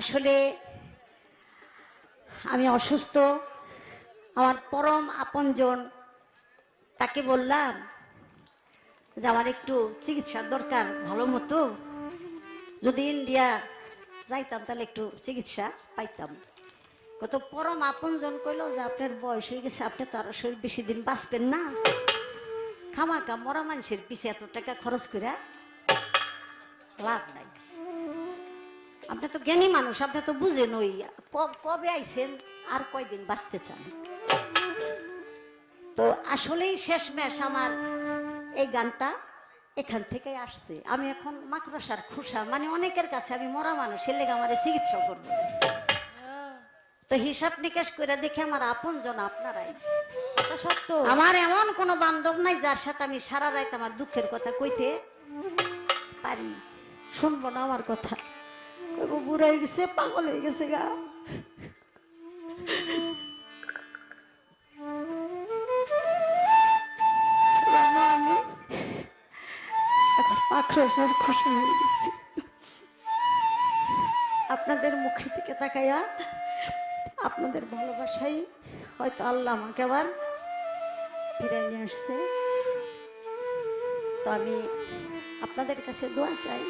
আসলে আমি অসুস্থ, আমার পরম আপনজন, তাকে বললাম যে আমার একটু চিকিৎসার দরকার, ভালো মতো যদি ইন্ডিয়া যাইতাম তাহলে একটু চিকিৎসা পাইতাম। কত পরম আপনজন কইল যে আপনার বয়স হয়ে গেছে, আপনি তো আর শরীর বেশি দিন বাঁচবেন না, খামাকা মরা মানুষের পিছে এত টাকা খরচ করে লাভ নাই। আপনি তো জ্ঞানী মানুষ, আপনি তো বুঝেন ওই কবে আইছেন আর কয়দিন বাঁচতে চান। তো আসলেই শেষমেশ আমার এই গানটা এখান থেকে আসছে। আমি এখন মাকড়সার খুশা, মানে অনেকের কাছে আমি মরা মানুষ, এর লেগে আমার চিকিৎসা করবো। তো হিসাব নিকাশ করে দেখে আমার আপন জন আপনারাই। সত্য, আমার এমন কোন বান্ধব নাই যার সাথে আমি সারা রাত আমার দুঃখের কথা কইতে পারি। শুনবো না আমার কথা, বুড়া হয়ে গেছে, পাগল হয়ে গেছে গা। আমি এখন মাকড়সার খুশা হয়ে গেছি। আপনাদের মুখের দিকে তাকাইয়া, আপনাদের ভালোবাসাই হয়তো আল্লাহ আমাকে আবার ফিরে নিয়ে আসছে। তো আমি আপনাদের কাছে দোয়া চাই।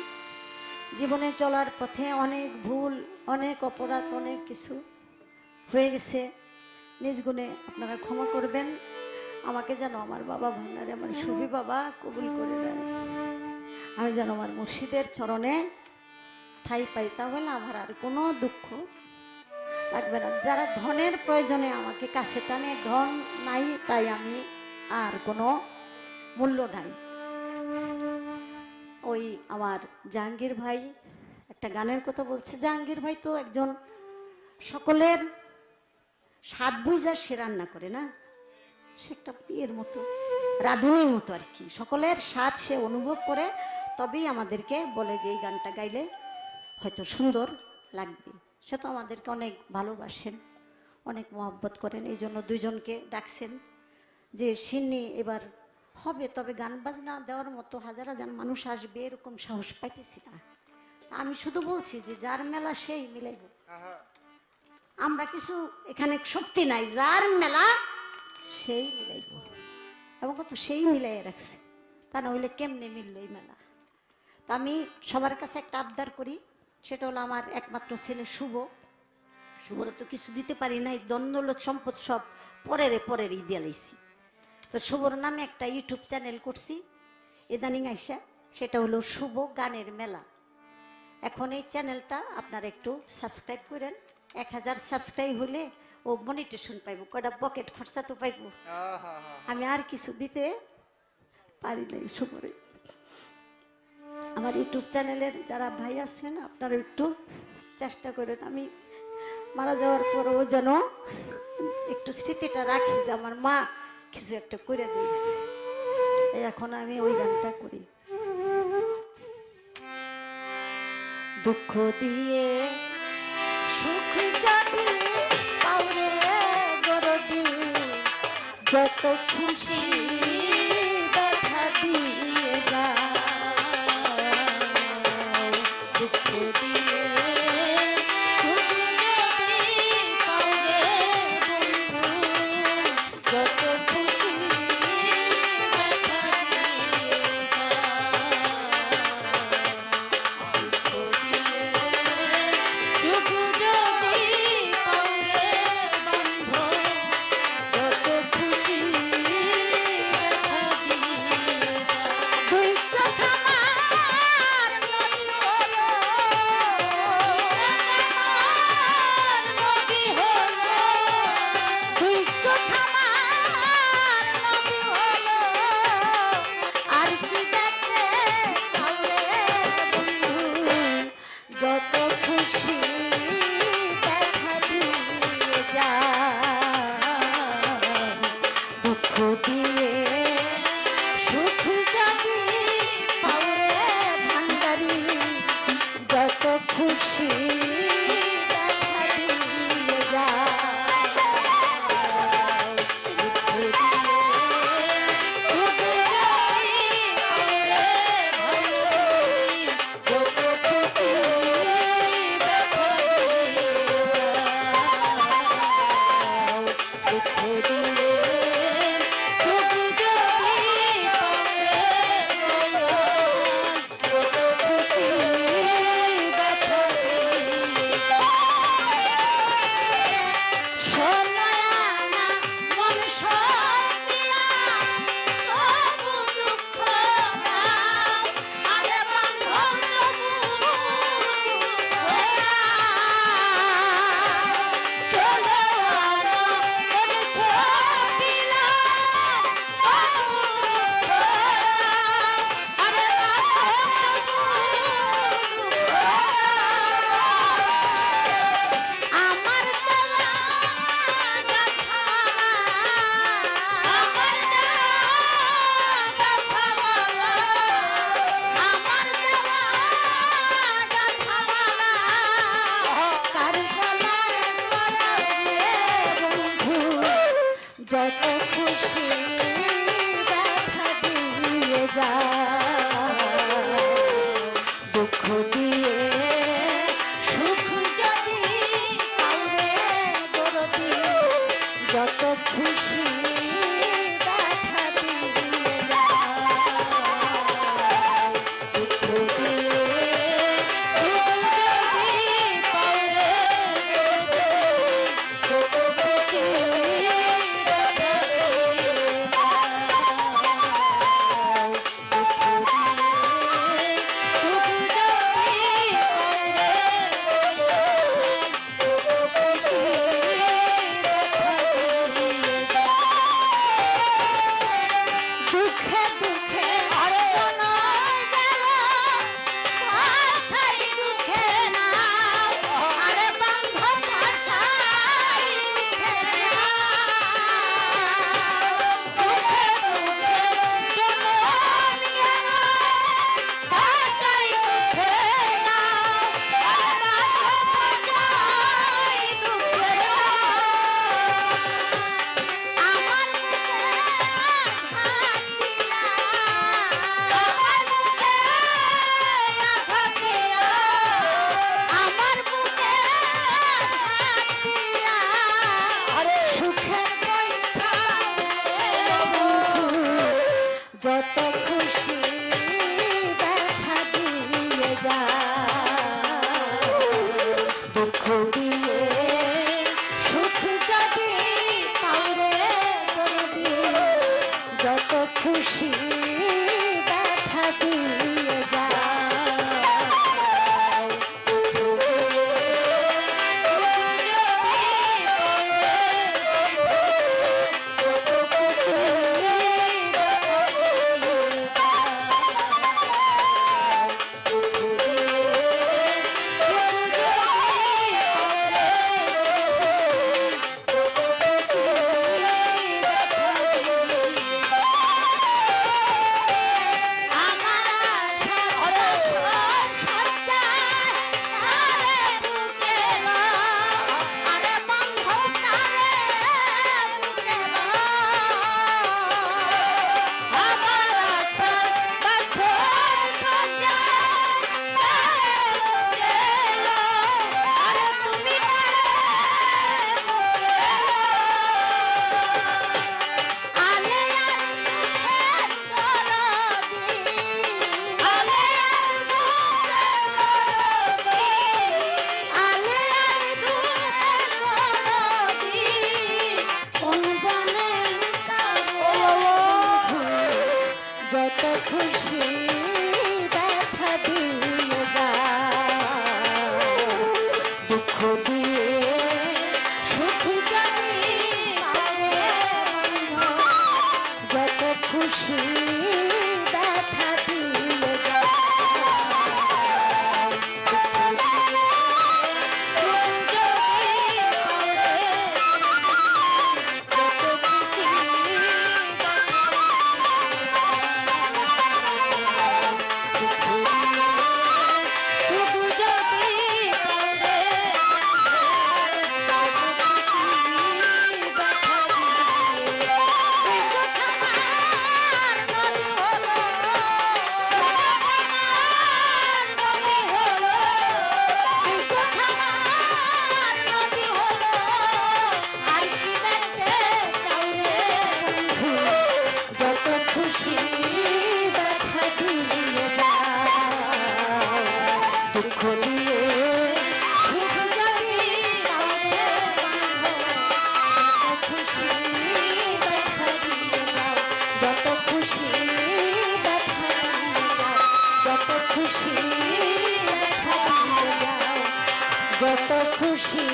জীবনে চলার পথে অনেক ভুল, অনেক অপরাধ, অনেক কিছু হয়ে গেছে, নিজ গুণে আপনারা ক্ষমা করবেন। আমাকে যেন আমার বাবা ভান্ডারে আমার সুবি বাবা কবুল করে দেয়, আমি যেন আমার মুর্শিদের চরণে ঠাই পাই, তাহলে আমার আর কোনো দুঃখ লাগবে না। যারা ধনের প্রয়োজনে আমাকে কাছে টানে, ধন নাই তাই আমি আর কোনো মূল্য নাই। ওই আমার জাহাঙ্গীর ভাই একটা গানের কথা বলছে। জাহাঙ্গীর ভাই তো একজন সকলের স্বাদ বুঝা সে রান্না করে না, সে একটা বিয়ের মতো, রাঁধুনির মতো আর কি। সকলের স্বাদ সে অনুভব করে, তবেই আমাদেরকে বলে যে এই গানটা গাইলে হয়তো সুন্দর লাগবে। সে তো আমাদেরকে অনেক ভালোবাসেন, অনেক মহব্বত করেন, এই জন্য দুইজনকে ডাকছেন যে সিন্নি এবার হবে, তবে গান বাজনা দেওয়ার মতো হাজার হাজার মানুষ আসবে এরকম সাহস পাইতেছি না। আমি শুধু বলছি যে যার মেলা সেই মিলাইব, আমরা কিছু এখানে শক্তি নাই, যার মেলা সেই মিলাইব, এবং কত সেই মিলাই রাখছে, তা না হইলে কেমনে মিলল এই মেলা। তো আমি সবার কাছে একটা আবদার করি, সেটা হলো আমার একমাত্র ছেলে শুভ। শুভর তো কিছু দিতে পারি নাই, দ্বন্দ্ব সম্পদ সব পরেরই দিয়ে লাইছি। তো শুভর নামে একটা ইউটিউব চ্যানেল করছি ইদানিং আইসা, সেটা হলো শুভ গানের মেলা। এখন এই চ্যানেলটা আপনারা একটু সাবস্ক্রাইব করেন, 1000 সাবস্ক্রাইব হলে ও মনিটেশন পাইব, কয়টা পকেট খরচা তো পাইব। আমি আর কিছু দিতে পারি নাই শুভরে। আমার ইউটিউব চ্যানেলের যারা ভাই আছেন আপনারা একটু চেষ্টা করেন, আমি মারা যাওয়ার পরও যেন একটু স্মৃতিটা রাখি যে আমার মা কিছু একটা করে দিয়েছে। এখন আমি ওই গানটা করি। দুঃখ দিয়ে সুখ যদি পাওরে গরদি, যত খুশি ব্যথা দিয়ে যাও, দুঃখ দিয়ে সুখ যদি পাওরে বন্ধু, যত খুশি ব্যথা দিয়ে খুশি দেখা দিয়ে যা। যত খুশি ব্যথা দিয়ে যা, দুঃখ দিয়ে সুখ যদি কাউরে দরদি, যত খুশি ব্যথা দিয়ে যা, দুঃখ দিয়ে সুখ যদি কাউরে দরদি, যত খুশি যত খুশি ব্যথা দিয়ে যা, দুঃখ দিয়ে সুখ যদি কাউরে দরদি, যত খুশি ব্যথা দিয়ে যা, যত খুশি ব্যথা দিয়ে যা, দুঃখ দিয়ে সুখ যদি কাউরে বন্ধ, যত খুশি ব্যথা দিয়ে যা, খুশি ব্যথা দিয়ে যা, দুঃখ দিয়ে সুখ যদি কাউরে বন্ধ, খুশি ব্যথা দিয়ে যাও, যত খুশি ব্যথা দিয়ে যাও, যত খুশি ব্যথা দিয়ে যাও, যত খুশি